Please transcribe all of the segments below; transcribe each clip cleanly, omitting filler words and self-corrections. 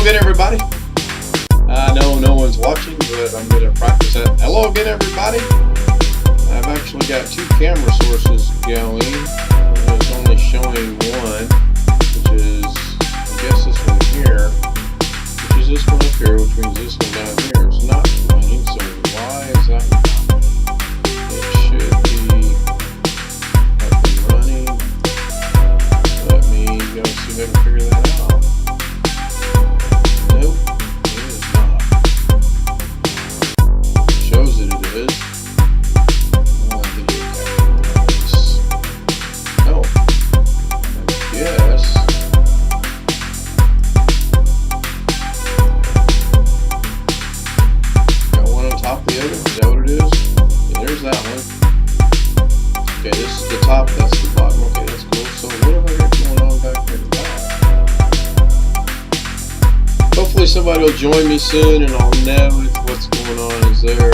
again, everybody. I know no one's watching, but I'm going to practice that. Hello again, everybody. I've actually got two camera sources going. It's only showing one, which is, I guess, this one here, which is this one up here, which means this one down here is not running. So why is that not? It should be up and running. Let me go see if I can figure that out. Nope, it is not. Shows that it is. No, I guess. Got one on top of the other. Is that what it is? Yeah, there's that one. Okay, this is the top. That's the bottom. Okay, that's cool. So what have I got going on back there at the back? Hopefully somebody will join me soon and I'll know if what's going on is there.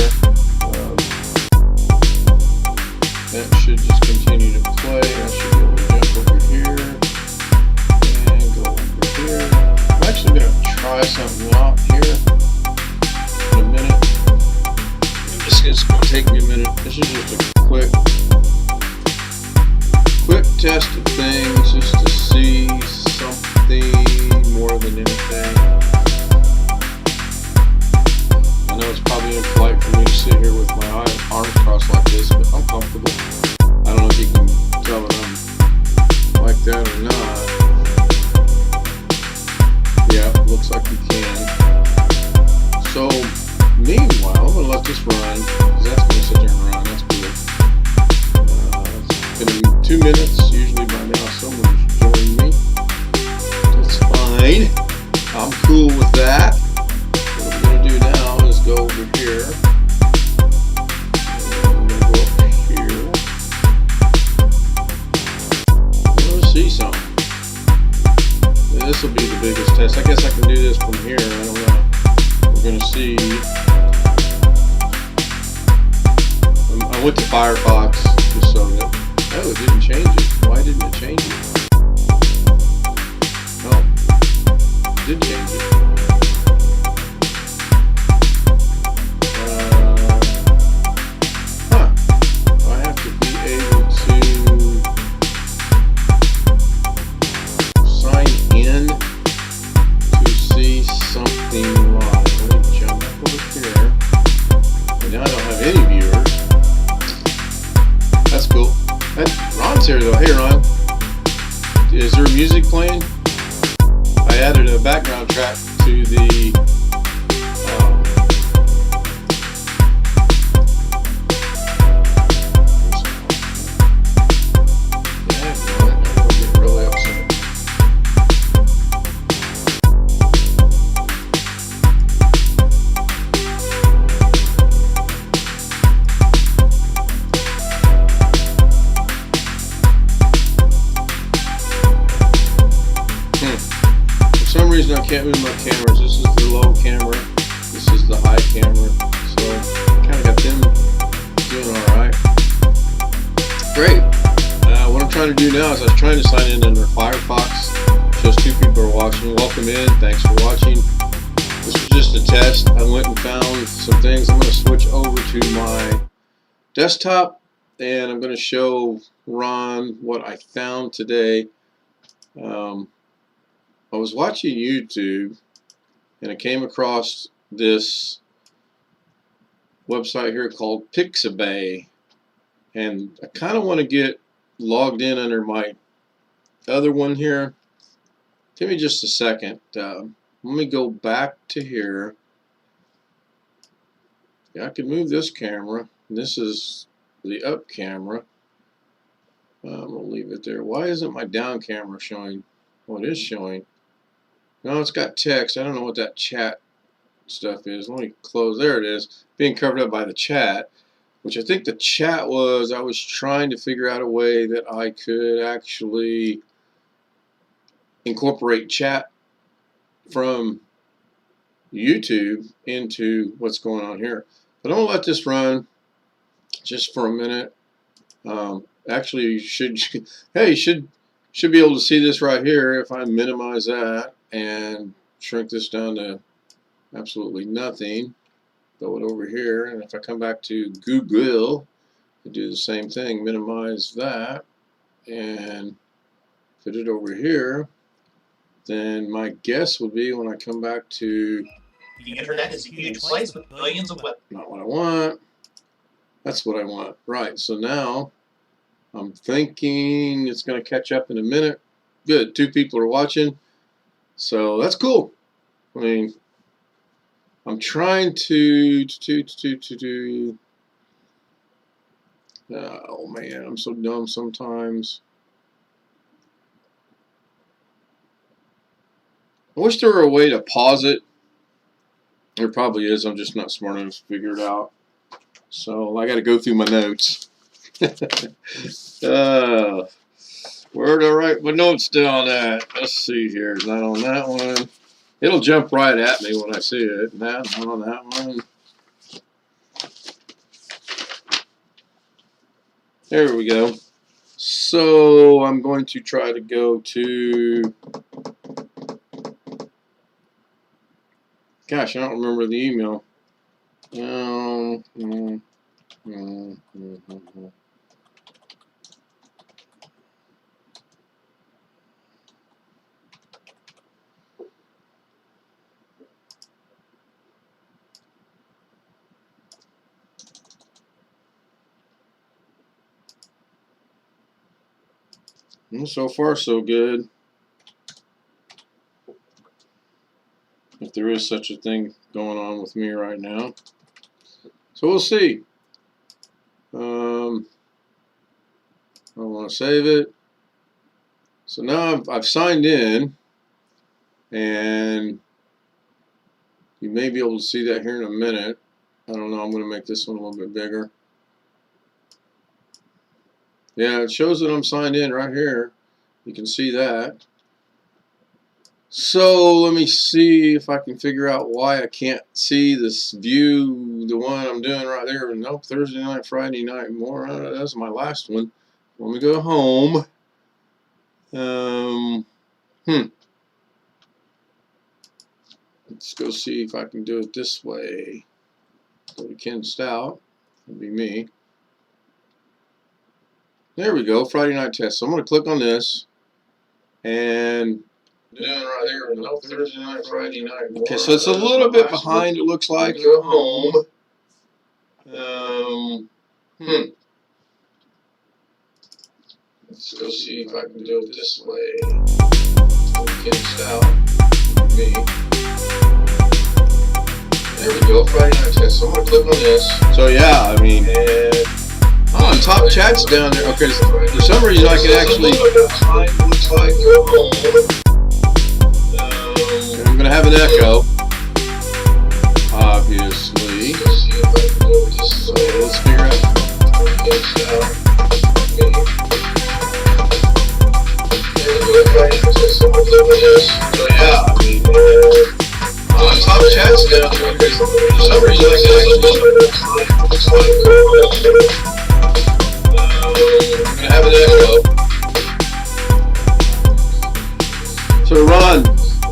That should just continue to play. I should be able to jump over here and go over here. I'm actually going to try something out here in a minute. It's going to take me a minute. This is just a quick test of things just to see something more than anything. I know it's probably impolite for me to sit here with my arms crossed like this, but I'm comfortable. I don't know if you can tell that I'm like that or not. Yeah, looks like you can. So, meanwhile, I'm going to let this run, because that's going to sit there and run. That's cool. It's going to be 2 minutes. Usually by now someone should join me. That's fine. I'm cool with that. What I'm going to do now is go over here. And I'm going to go up here. I'm going to see something. And this will be the biggest test. I guess I can do this from here. I don't know. We're going to see. I went to Firefox just so that. Oh, it didn't change it. Why didn't it change it? Oh, it did change it. I have to be able to sign in to see something live. Let me jump over here. And now I don't have any viewers. That's cool. Ron's here though. Hey Ron, is there music playing? I added a background track to the really upset. For some reason I can't move my cameras. This is the low camera. This is the high camera. So kind of got them doing alright. Great. What I'm trying to do now is I was trying to sign in under Firefox. Just 2 people are watching. Welcome in. Thanks for watching. This was just a test. I went and found some things. I'm going to switch over to my desktop and I'm going to show Ron what I found today. I was watching YouTube and I came across this website here called Pixabay, and I kind of want to get logged in under my other one here. Give me just a second. Let me go back to here. Yeah, I can move this camera. This is the up camera. We'll leave it there. Why isn't my down camera showing? Well, it is showing. No, it's got text. I don't know what that chat stuff is. Let me close. There it is. Being covered up by the chat, which I think the chat was, I was trying to figure out a way that I could actually incorporate chat from YouTube into what's going on here. But I'm going to let this run just for a minute. Actually, you should, hey, you should be able to see this right here if I minimize that and shrink this down to absolutely nothing. Throw it over here, and if I come back to Google, I do the same thing. Minimize that and put it over here. Then my guess would be when I come back to the internet is a huge place with billions of web. Not what I want. That's what I want. Right. So now I'm thinking it's going to catch up in a minute. Good. 2 people are watching. So that's cool. I mean, I'm trying to oh man, I'm so dumb sometimes. I wish there were a way to pause it. There probably is. I'm just not smart enough to figure it out. So I got to go through my notes. Where do I write my notes down at? Let's see here. Not on that one. It'll jump right at me when I see it. Not on that one. There we go. So I'm going to try to go to... Gosh, I don't remember the email. Well, so far, so good. If there is such a thing going on with me right now. So we'll see. I want to save it. So now I've signed in, and you may be able to see that here in a minute. I don't know. I'm going to make this one a little bit bigger. Yeah, it shows that I'm signed in right here. You can see that. So let me see if I can figure out why I can't see this view, the one I'm doing right there. Nope, Thursday night, Friday night, more. That's my last one. Let me go home. Let's go see if I can do it this way. Go to Ken Stout. That'd be me. There we go, Friday night test. So I'm going to click on this and doing right there. No, Thursday night, Friday night. Okay, so it's a little bit behind. It looks like. Go home. Let's go see if I can do it this way. Ken Stout. Me. There we go, Friday night test. So I'm going to click on this. So yeah, I mean. Oh, and top chat's down there. Okay, so for some reason I can actually. I'm gonna have an echo, obviously. So let's figure out. So yeah, I mean, top chat's down there. Okay, so for some reason I can actually. I'm gonna have an echo. So Ron,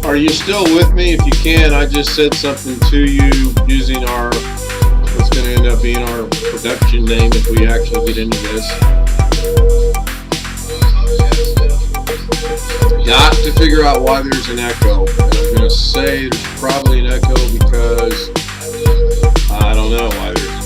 are you still with me? If you can, I just said something to you using our, what's going to end up being our production name if we actually get into this. Got to figure out why there's an echo. And I'm going to say there's probably an echo because I don't know why there's an echo.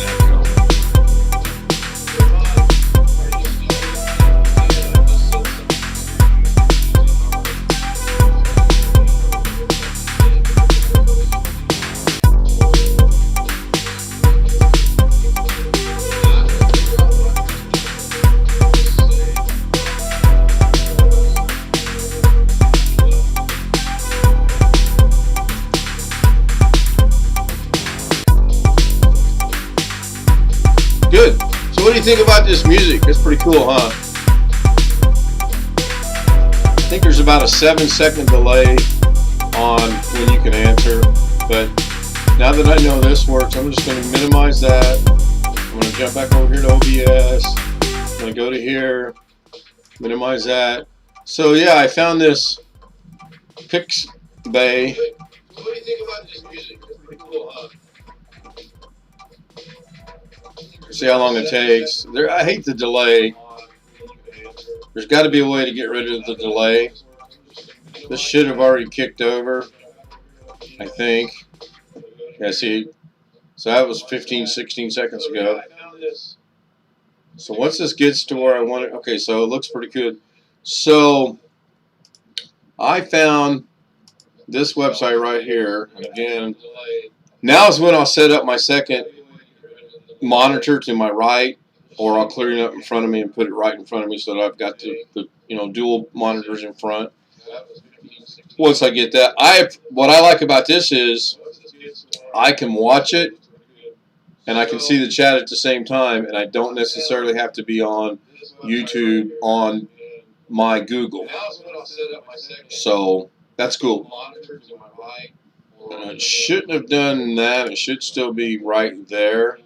Good. So what do you think about this music? It's pretty cool, huh? I think there's about a 7-second delay on when you can answer, but now that I know this works, I'm just going to minimize that. I'm going to jump back over here to OBS. I'm going to go to here, minimize that. So yeah, I found this Pixabay See how long it takes. I hate the delay. There's got to be a way to get rid of the delay. This should have already kicked over, I think. Yeah, see, so that was 15, 16 seconds ago. So once this gets to where I want it, okay, so it looks pretty good. So I found this website right here. And again, now is when I'll set up my second monitor to my right, or I'll clear it up in front of me and put it right in front of me so that I've got the dual monitors in front. Once I get that, what I like about this is I can watch it and I can see the chat at the same time, and I don't necessarily have to be on YouTube on my Google. So that's cool. It shouldn't have done that. It should still be right there.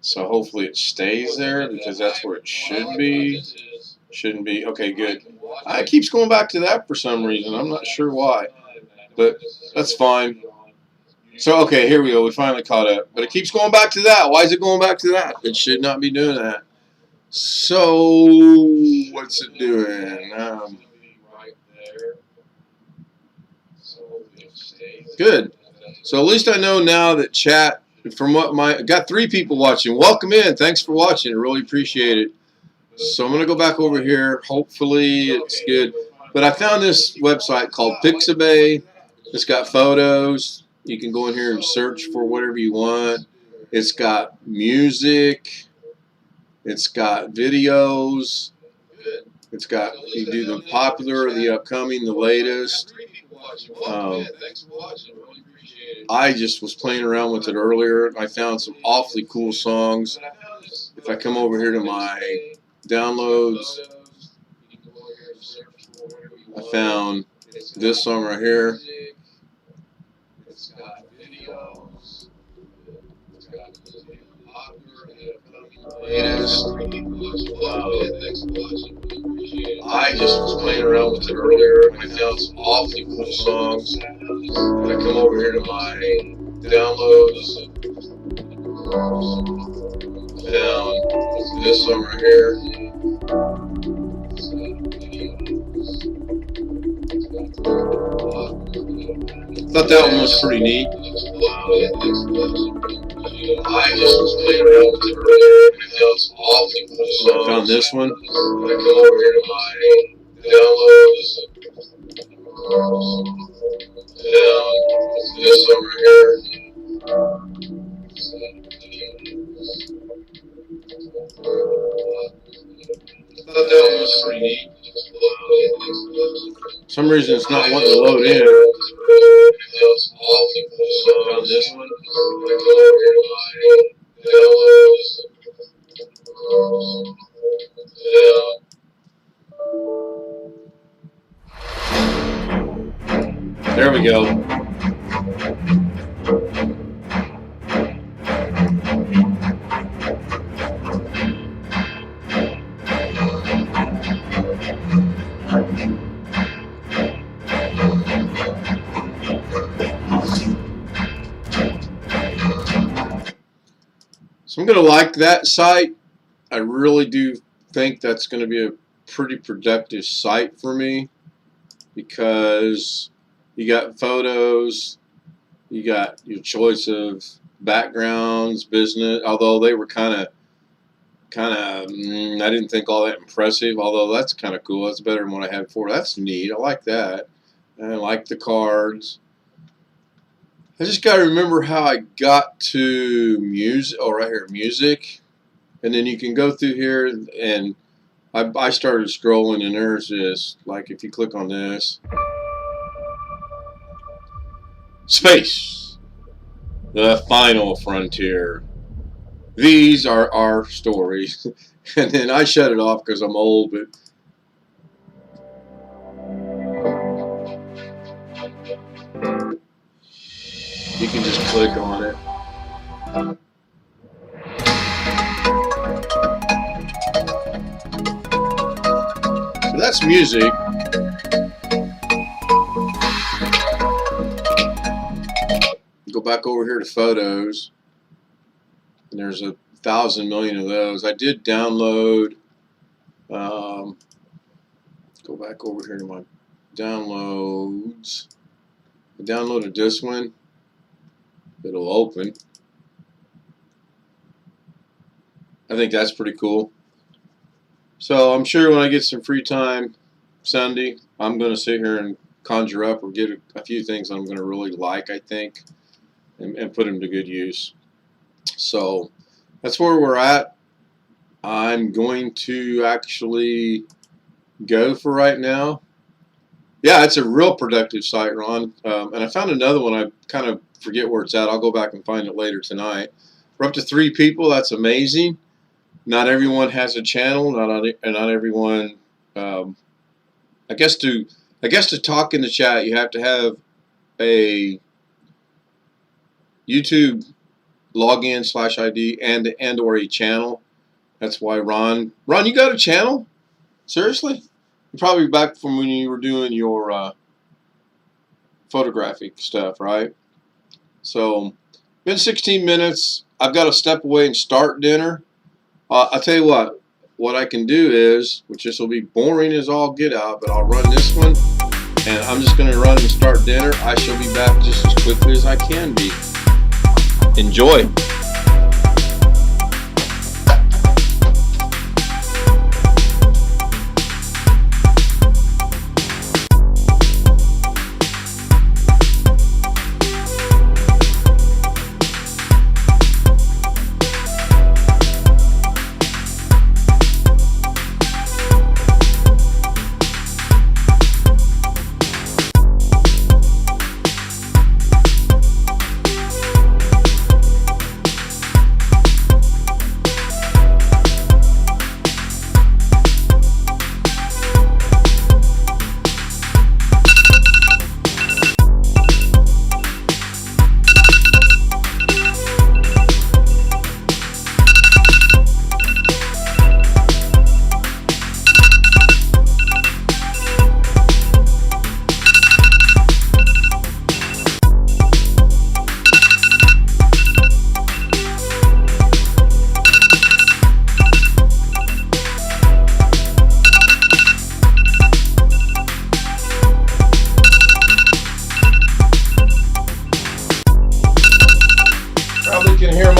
So hopefully it stays there because that's where it should be. Shouldn't be. Okay, good. It keeps going back to that for some reason. I'm not sure why, but that's fine. So, okay, here we go. We finally caught up. But it keeps going back to that. Why is it going back to that? It should not be doing that. So, what's it doing? Good. So at least I know now that chat, from what I got 3 people watching. Welcome in. Thanks for watching. I really appreciate it. So I'm going to go back over here. Hopefully it's good. But I found this website called Pixabay. It's got photos. You can go in here and search for whatever you want. It's got music. It's got videos. It's got, you do the popular, the upcoming, the latest. I just was playing around with it earlier. I found some awfully cool songs. If I come over here to my downloads, I found this song right here. I just was playing around with it earlier. I found some awfully cool songs. If I come over here to my downloads, found this song right here. Thought that one was pretty neat. I just was playing around with it earlier. I found some awfully cool songs. I found this one. If I come over here to my downloads, found this song right here. Thought that one was pretty neat. For some reason it's not wanting to load in. Found this one. There we go. So I'm going to like that site. I really do think that's going to be a pretty productive site for me because you got photos, you got your choice of backgrounds, business, although they were kind of, I didn't think all that impressive, although that's kind of cool. That's better than what I had before. That's neat. I like that. And I like the cards. I just got to remember how I got to music. Oh, right here, music. And then you can go through here, and I started scrolling, and there's this, like if you click on this, space, the final frontier. These are our stories. And then I shut it off because I'm old, but you can just click on it. So that's music. back over here to photos, and there's 1,000 million of those. I did download, go back over here to my downloads. I downloaded this one. It'll open. I think that's pretty cool. So I'm sure when I get some free time Sunday, I'm going to sit here and conjure up or get a few things I'm going to really like, I think, and put them to good use. So that's where we're at. I'm going to actually go for right now. Yeah, it's a real productive site, Ron. And I found another one. I kind of forget where it's at. I'll go back and find it later tonight. We're up to 3 people. That's amazing. Not everyone has a channel. Not everyone. I guess to talk in the chat, you have to have a YouTube login /ID and or a channel. That's why Ron, you got a channel? Seriously? You're probably back from when you were doing your photographic stuff, right? So, been 16 minutes. I've got to step away and start dinner. I'll tell you what I can do is, which this will be boring as all get out, but I'll run this one, and I'm just going to run and start dinner. I shall be back just as quickly as I can be. Enjoy.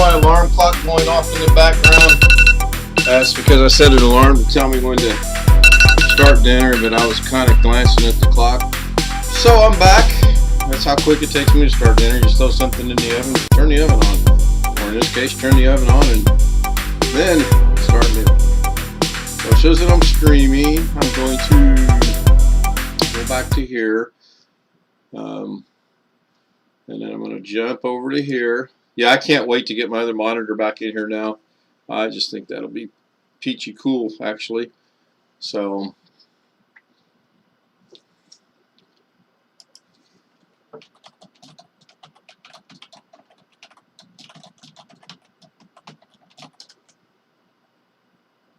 Alarm clock going off in the background. That's because I set an alarm to tell me when to start dinner, but I was kind of glancing at the clock. So I'm back. That's how quick it takes me to start dinner. You throw something in the oven, turn the oven on. Or in this case, turn the oven on and then start dinner. So it shows that I'm streaming. I'm going to go back to here. And then I'm going to jump over to here. Yeah, I can't wait to get my other monitor back in here now. I just think that'll be peachy cool, actually. So,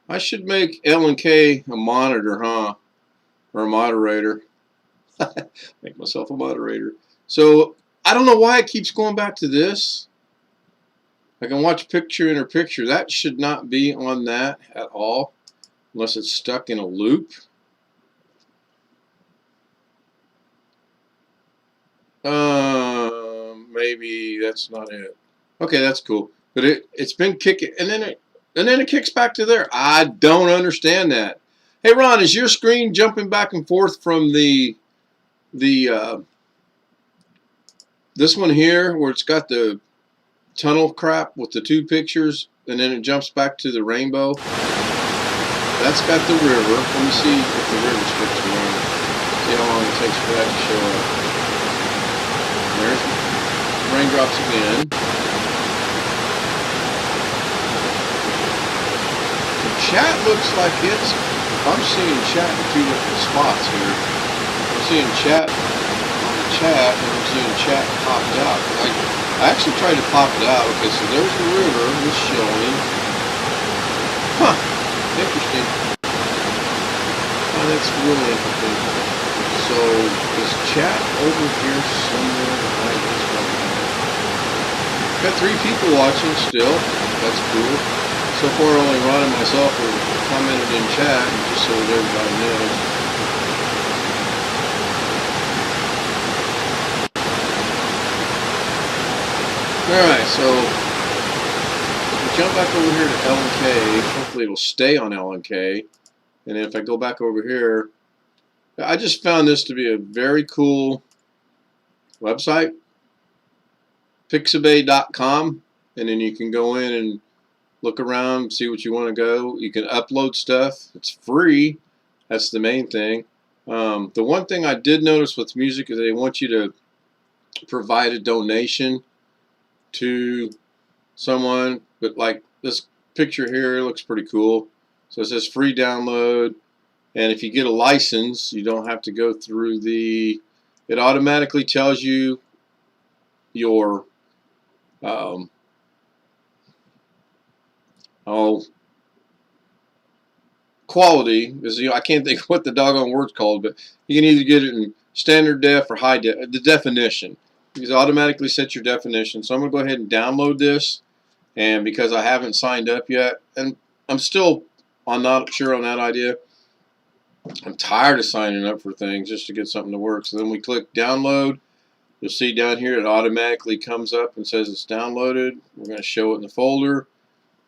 I should make L and K a monitor, huh? Or a moderator. Make myself a moderator. So, I don't know why it keeps going back to this. I can watch picture in picture. That should not be on that at all, unless it's stuck in a loop. Maybe that's not it. Okay, that's cool. But it's been kicking, and then it kicks back to there. I don't understand that. Hey Ron, is your screen jumping back and forth from this one here where it's got the tunnel crap with the 2 pictures, and then it jumps back to the rainbow? That's got the river. Let me see if the river sticks around. See how long it takes for that to show up. There's the raindrops again. The chat looks like I'm seeing chat in 2 different spots here. I'm seeing chat on the chat, and I'm seeing chat popped out. I actually tried to pop it out. Okay, so there's the river. It's showing. Huh. Interesting. Oh, that's really interesting. So, is chat over here somewhere behind this one? Got 3 people watching still. That's cool. So far, only Ron and myself have commented in chat, and just so that everybody knows. Alright, so if we jump back over here to LNK, hopefully it'll stay on LNK. And then if I go back over here, I just found this to be a very cool website. Pixabay.com, and then you can go in and look around, see what you want to go. You can upload stuff. It's free. That's the main thing. The one thing I did notice with music is they want you to provide a donation to someone, but like this picture here looks pretty cool. So it says free download, and if you get a license, you don't have to go through the, it automatically tells you your quality is, I can't think of what the doggone word's called, but you can either get it in standard def or high def, the definition. Because it automatically sets your definition. So I'm going to go ahead and download this, and because I haven't signed up yet, and I'm still not sure on that idea. I'm tired of signing up for things just to get something to work. So then we click download. You'll see down here it automatically comes up and says it's downloaded. We're going to show it in the folder,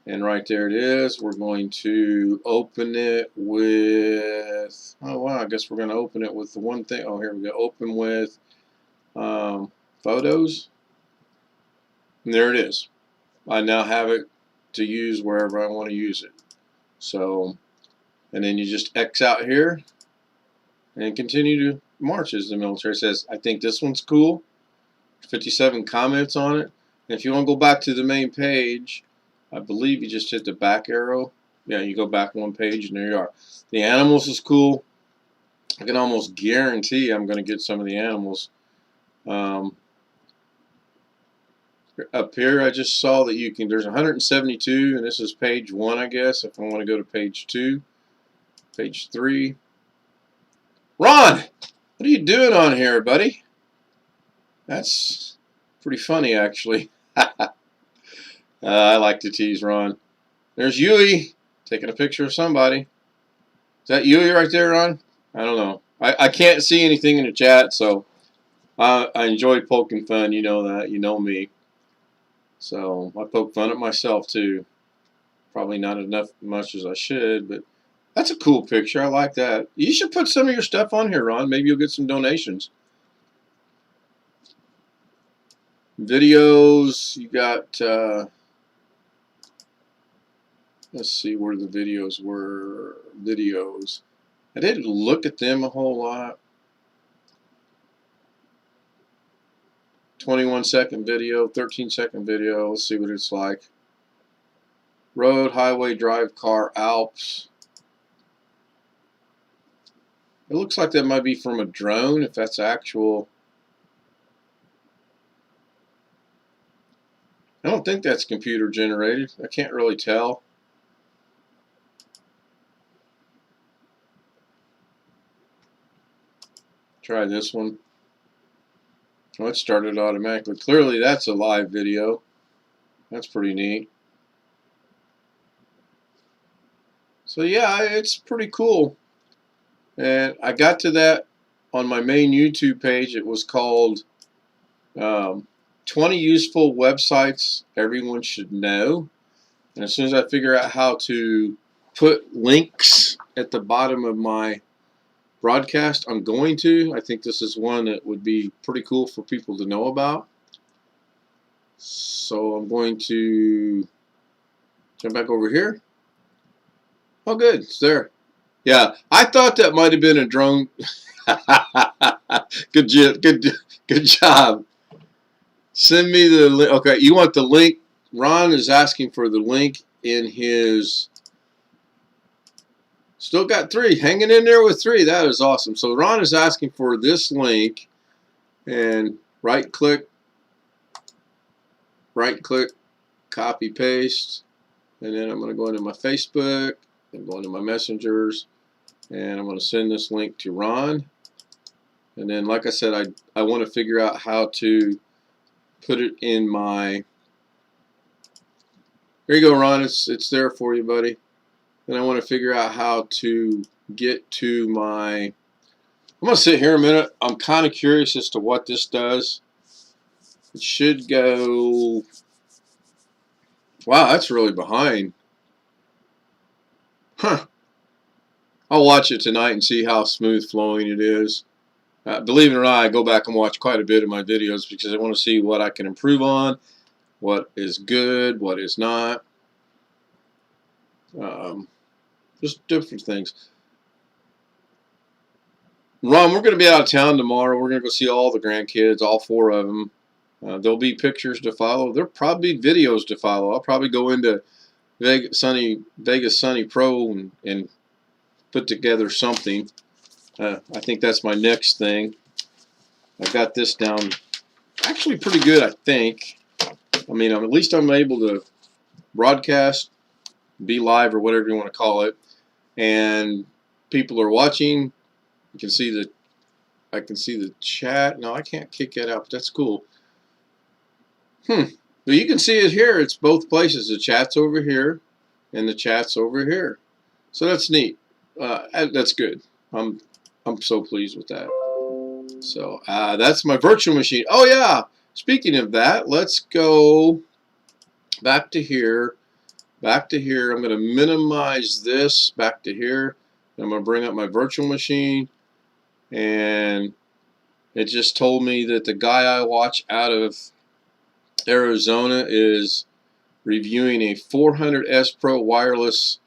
and right there it is. We're going to open it with, oh wow, I guess we're going to open it with the one thing. Oh, here we go. Open with photos, and there it is. I now have it to use wherever I want to use it. So, and then you just X out here and continue to march, as the military says. I think this one's cool. 57 comments on it. And if you want to go back to the main page, I believe you just hit the back arrow. Yeah, you go back one page, and there you are. The animals is cool. I can almost guarantee I'm going to get some of the animals. Up here, I just saw that you can, there's 172, and this is page 1, I guess, if I want to go to page 2, page 3. Ron, what are you doing on here, buddy? That's pretty funny, actually. I like to tease Ron. There's Yui taking a picture of somebody. Is that Yui right there, Ron? I don't know. I can't see anything in the chat, so I enjoy poking fun. You know that. You know me. So I poke fun at myself too. Probably not much as I should, but that's a cool picture. I like that. You should put some of your stuff on here, Ron. Maybe you'll get some donations. Videos, you got, let's see where the videos were. Videos. I didn't look at them a whole lot. 21-second video, 13-second video. Let's see what it's like. Road, highway, drive, car, Alps. It looks like that might be from a drone, if that's actual. I don't think that's computer generated. I can't really tell. Try this one. Oh, it started automatically. Clearly that's a live video. That's pretty neat. So yeah, it's pretty cool. And I got to that on my main YouTube page. It was called 20 useful websites everyone should know. And as soon as I figure out how to put links at the bottom of my broadcast, I'm going to. I think this is one that would be pretty cool for people to know about. So I'm going to jump back over here. Oh good, it's there. Yeah, I thought that might have been a drone. Good job. Send me the link. Okay, you want the link? Ron is asking for the link in his. Still got 3. Hanging in there with 3. That is awesome. So Ron is asking for this link. And right click, copy, paste. And then I'm going to go into my Facebook. I'm going to my messengers. And I'm going to send this link to Ron. And then, like I said, I want to figure out how to put it in my There you go, Ron. It's there for you, buddy. And I want to figure out how to get to my... I'm going to sit here a minute. I'm kind of curious as to what this does. It should go... Wow, that's really behind. Huh. I'll watch it tonight and see how smooth flowing it is. Believe it or not, I go back and watch quite a bit of my videos because I want to see what I can improve on, what is good, what is not. Just different things. Ron, we're going to be out of town tomorrow. We're going to go see all the grandkids, all 4 of them. There'll be pictures to follow. There'll probably be videos to follow. I'll probably go into Vegas Sunny Pro and put together something. I think that's my next thing. I've got this down actually pretty good, I think. I mean, at least I'm able to broadcast, be live, or whatever you want to call it, and people are watching. You can see I can see the chat. No, I can't kick that out, but that's cool. But you can see it here. It's both places. The chat's over here, and the chat's over here. So that's neat. That's good. I'm so pleased with that. So that's my virtual machine. Oh yeah. Speaking of that, let's go back to here. Back to here. I'm going to minimize this back to here. I'm going to bring up my virtual machine, and it just told me that the guy I watch out of Arizona is reviewing a 400S Pro wireless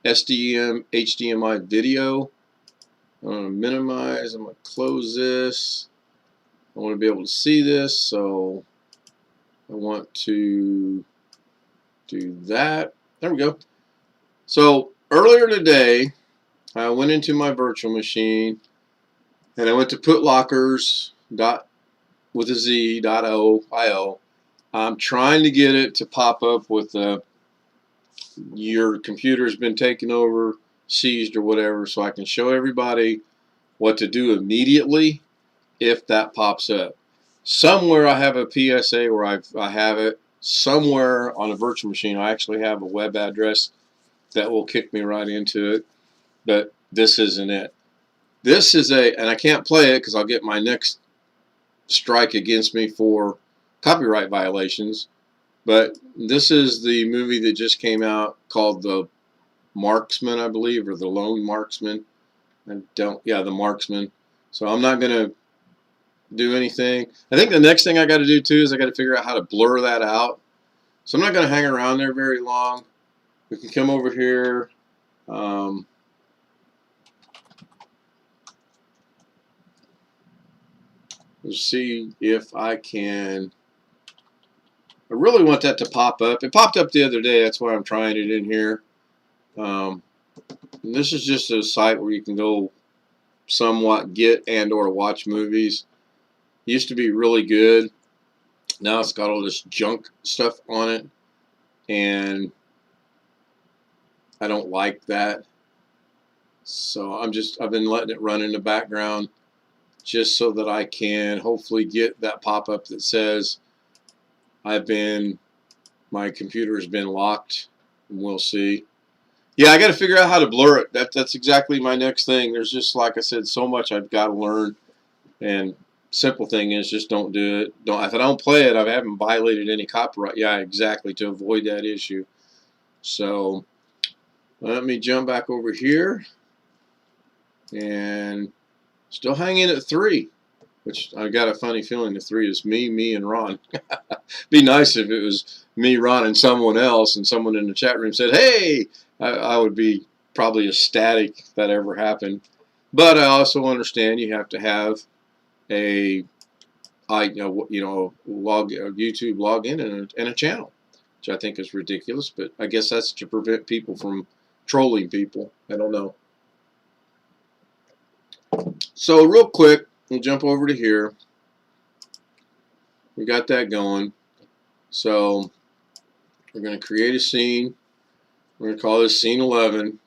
SDM HDMI video. I'm going to minimize. I'm going to close this. I want to be able to see this, so I want to do that. There we go. So earlier today, I went into my virtual machine and I went to putlockers.io. I'm trying to get it to pop up with your computer's been taken over, seized, or whatever, so I can show everybody what to do immediately if that pops up. Somewhere I have a PSA where I have it. Somewhere on a virtual machine I actually have a web address that will kick me right into it. But this isn't it. This is and I can't play it because I'll get my next strike against me for copyright violations. But this is the movie that just came out called The Marksman, I believe, or The Lone Marksman. The Marksman. So I'm not going to do anything. I think the next thing I got to do too is I got to figure out how to blur that out. So I'm not going to hang around there very long. We can come over here. Let's see if I can. I really want that to pop up. It popped up the other day. That's why I'm trying it in here. And this is just a site where you can go somewhat get and or watch movies. Used to be really good. Now it's got all this junk stuff on it, and I don't like that. So I've been letting it run in the background just so that I can hopefully get that pop-up that says my computer has been locked, and we'll see. Yeah, I got to figure out how to blur it. That's exactly my next thing. There's just, like I said, so much I've got to learn, and simple thing is just don't do it. If I don't play it, I haven't violated any copyright. Yeah, exactly, to avoid that issue. So let me jump back over here, and still hanging at 3, which I got a funny feeling the 3 is me, and Ron. Be nice if it was me, Ron, and someone else, and someone in the chat room said, "Hey," I would be probably ecstatic if that ever happened. But I also understand you have to have a YouTube login and a channel, which I think is ridiculous. But I guess that's to prevent people from trolling people. I don't know. So real quick, we'll jump over to here. We got that going. So we're going to create a scene. We're going to call this scene 11.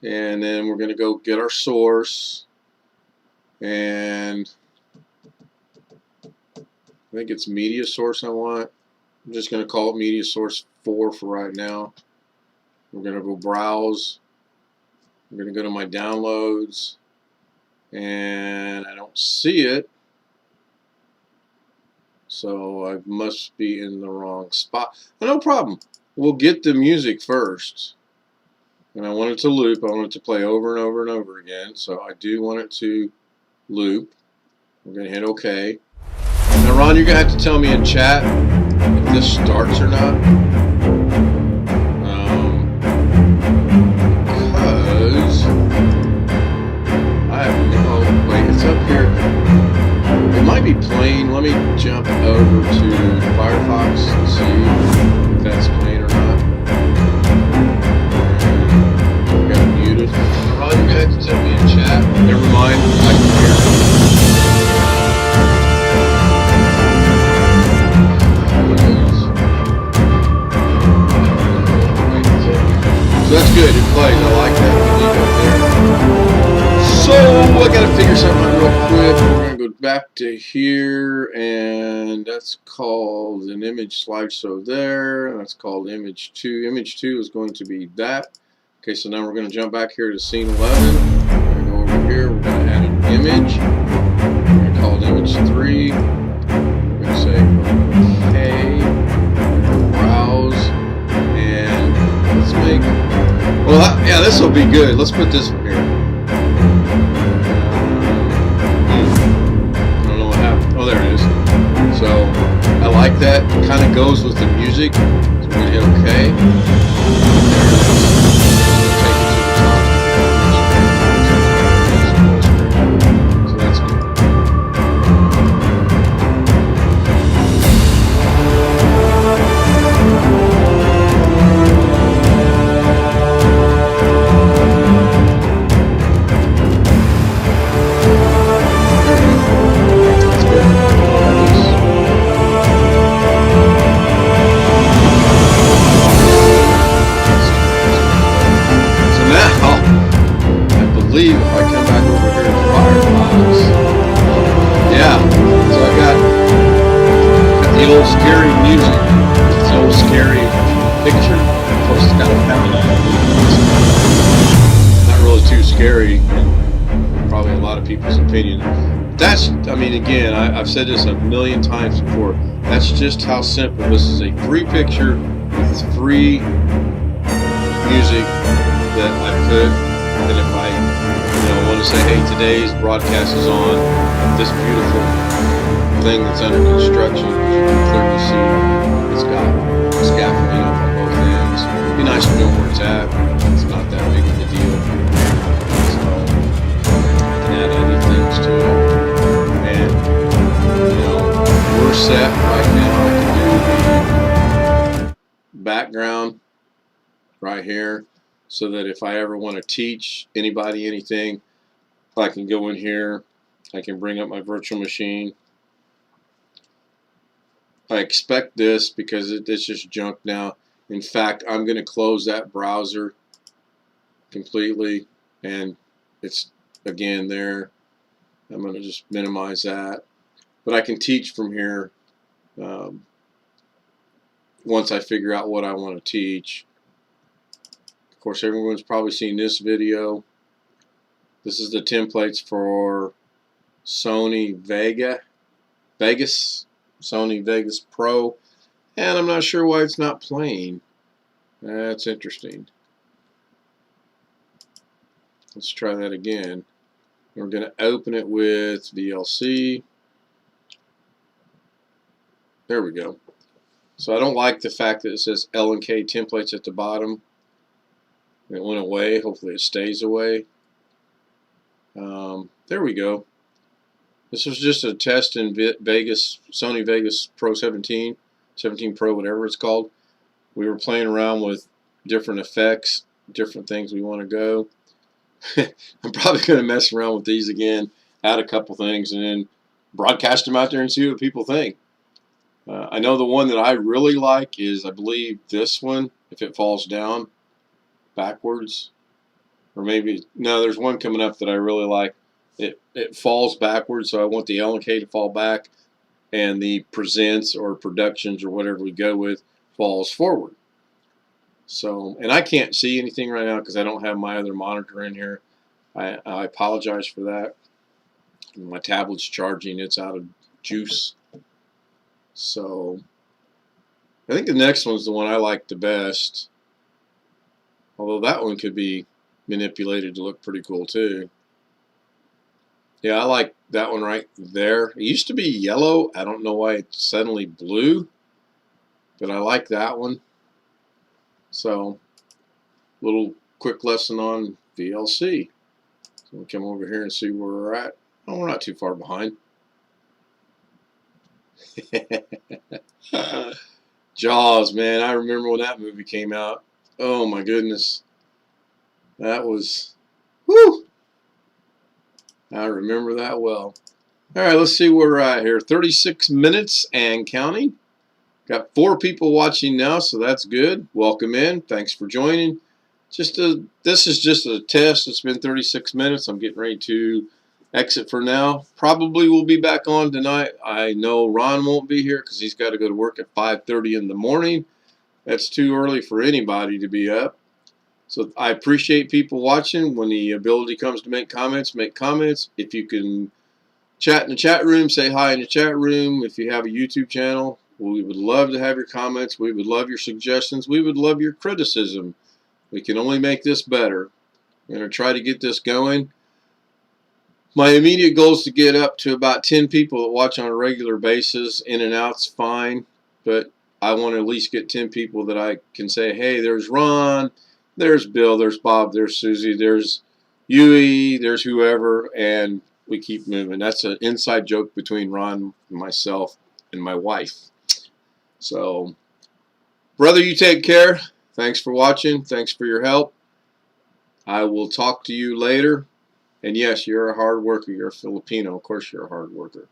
And then we're going to go get our source. And I think it's media source I want. I'm just going to call it media source 4 for right now. We're going to go browse. I'm going to go to my downloads, and I don't see it, so I must be in the wrong spot. But no problem. We'll get the music first, and I want it to loop. I want it to play over and over and over again, so I do want it to loop. I'm going to hit OK. Now, Ron, you're going to have to tell me in chat if this starts or not. Because I have no, wait, it's up here. It might be playing. Let me jump over to Firefox and see if that's playing or not. And got it muted. Ron, you're going to have to tell me in chat. Never mind, I can hear it. So that's good, it plays, I like that. So I gotta figure something out real quick. We're gonna go back to here, and that's called an image slideshow there, and that's called image 2. Image 2 is going to be that. Okay, so now we're gonna jump back here to scene 11. We're gonna go over here, we're gonna add an image. We're gonna call it image 3. We're gonna say okay, browse, and let's make, well, yeah, this will be good. Let's put this one here. I don't know what happened. Oh, there it is. So I like that. It kind of goes with the music. So we're going to hit OK. There it is. Take it to the top. So that's good. If I come back over here to Firefox, yeah, so I got the old scary music, this old scary picture. Of course, it's got a family. Not really too scary, in probably a lot of people's opinion. That's, I mean, again, I've said this a million times before. That's just how simple. This is a free picture with free music that I put. And if I want to say, hey, today's broadcast is on this beautiful thing that's under construction, you can clearly see it's got scaffolding up on both ends. It'd be nice to know where it's at. It's not that big of a deal. So I can add other things to it. And, we're set right now. I can do the background right here, so that if I ever want to teach anybody anything, I can go in here, I can bring up my virtual machine. I expect this because it's just junk now. In fact, I'm going to close that browser completely, and it's again there. I'm going to just minimize that. But I can teach from here once I figure out what I want to teach. Of course, everyone's probably seen this video. This is the templates for Sony Vegas Pro, and I'm not sure why it's not playing. That's interesting. Let's try that again. We're going to open it with VLC. There we go. So I don't like the fact that it says L&K templates at the bottom. It went away. Hopefully it stays away. There we go. This was just a test in Sony Vegas Pro 17 Pro, whatever it's called. We were playing around with different effects, different things we want to go. I'm probably going to mess around with these again, add a couple things, and then broadcast them out there and see what people think. I know the one that I really like is, I believe, this one, if it falls down backwards. Or maybe, no, there's one coming up that I really like. It falls backwards, so I want the L&K to fall back. and the presents or productions or whatever we go with falls forward. So, and I can't see anything right now because I don't have my other monitor in here. I apologize for that. My tablet's charging, it's out of juice. So I think the next one's the one I like the best, although that one could be manipulated to look pretty cool too. Yeah, I like that one right there. It used to be yellow. I don't know why it's suddenly blue, but I like that one. So, little quick lesson on VLC. So we'll come over here and see where we're at. Oh, we're not too far behind. Jaws, man. I remember when that movie came out. Oh my goodness. That was, whew. I remember that well. Alright, let's see where we're at here. 36 minutes and counting. Got 4 people watching now, so that's good. Welcome in. Thanks for joining. This is just a test. It's been 36 minutes. I'm getting ready to exit for now. Probably will be back on tonight. I know Ron won't be here because he's got to go to work at 5:30 in the morning. That's too early for anybody to be up. So I appreciate people watching. When the ability comes to make comments, make comments. If you can chat in the chat room, say hi in the chat room. If you have a YouTube channel, we would love to have your comments. We would love your suggestions. We would love your criticism. We can only make this better. We're going to try to get this going. My immediate goal is to get up to about 10 people that watch on a regular basis. In and out's fine, but I want to at least get 10 people that I can say, hey, there's Ron, there's Bill, there's Bob, there's Susie, there's Yui, there's whoever, and we keep moving. That's an inside joke between Ron and myself and my wife. So, brother, you take care. Thanks for watching. Thanks for your help. I will talk to you later. And yes, you're a hard worker. You're a Filipino. Of course you're a hard worker.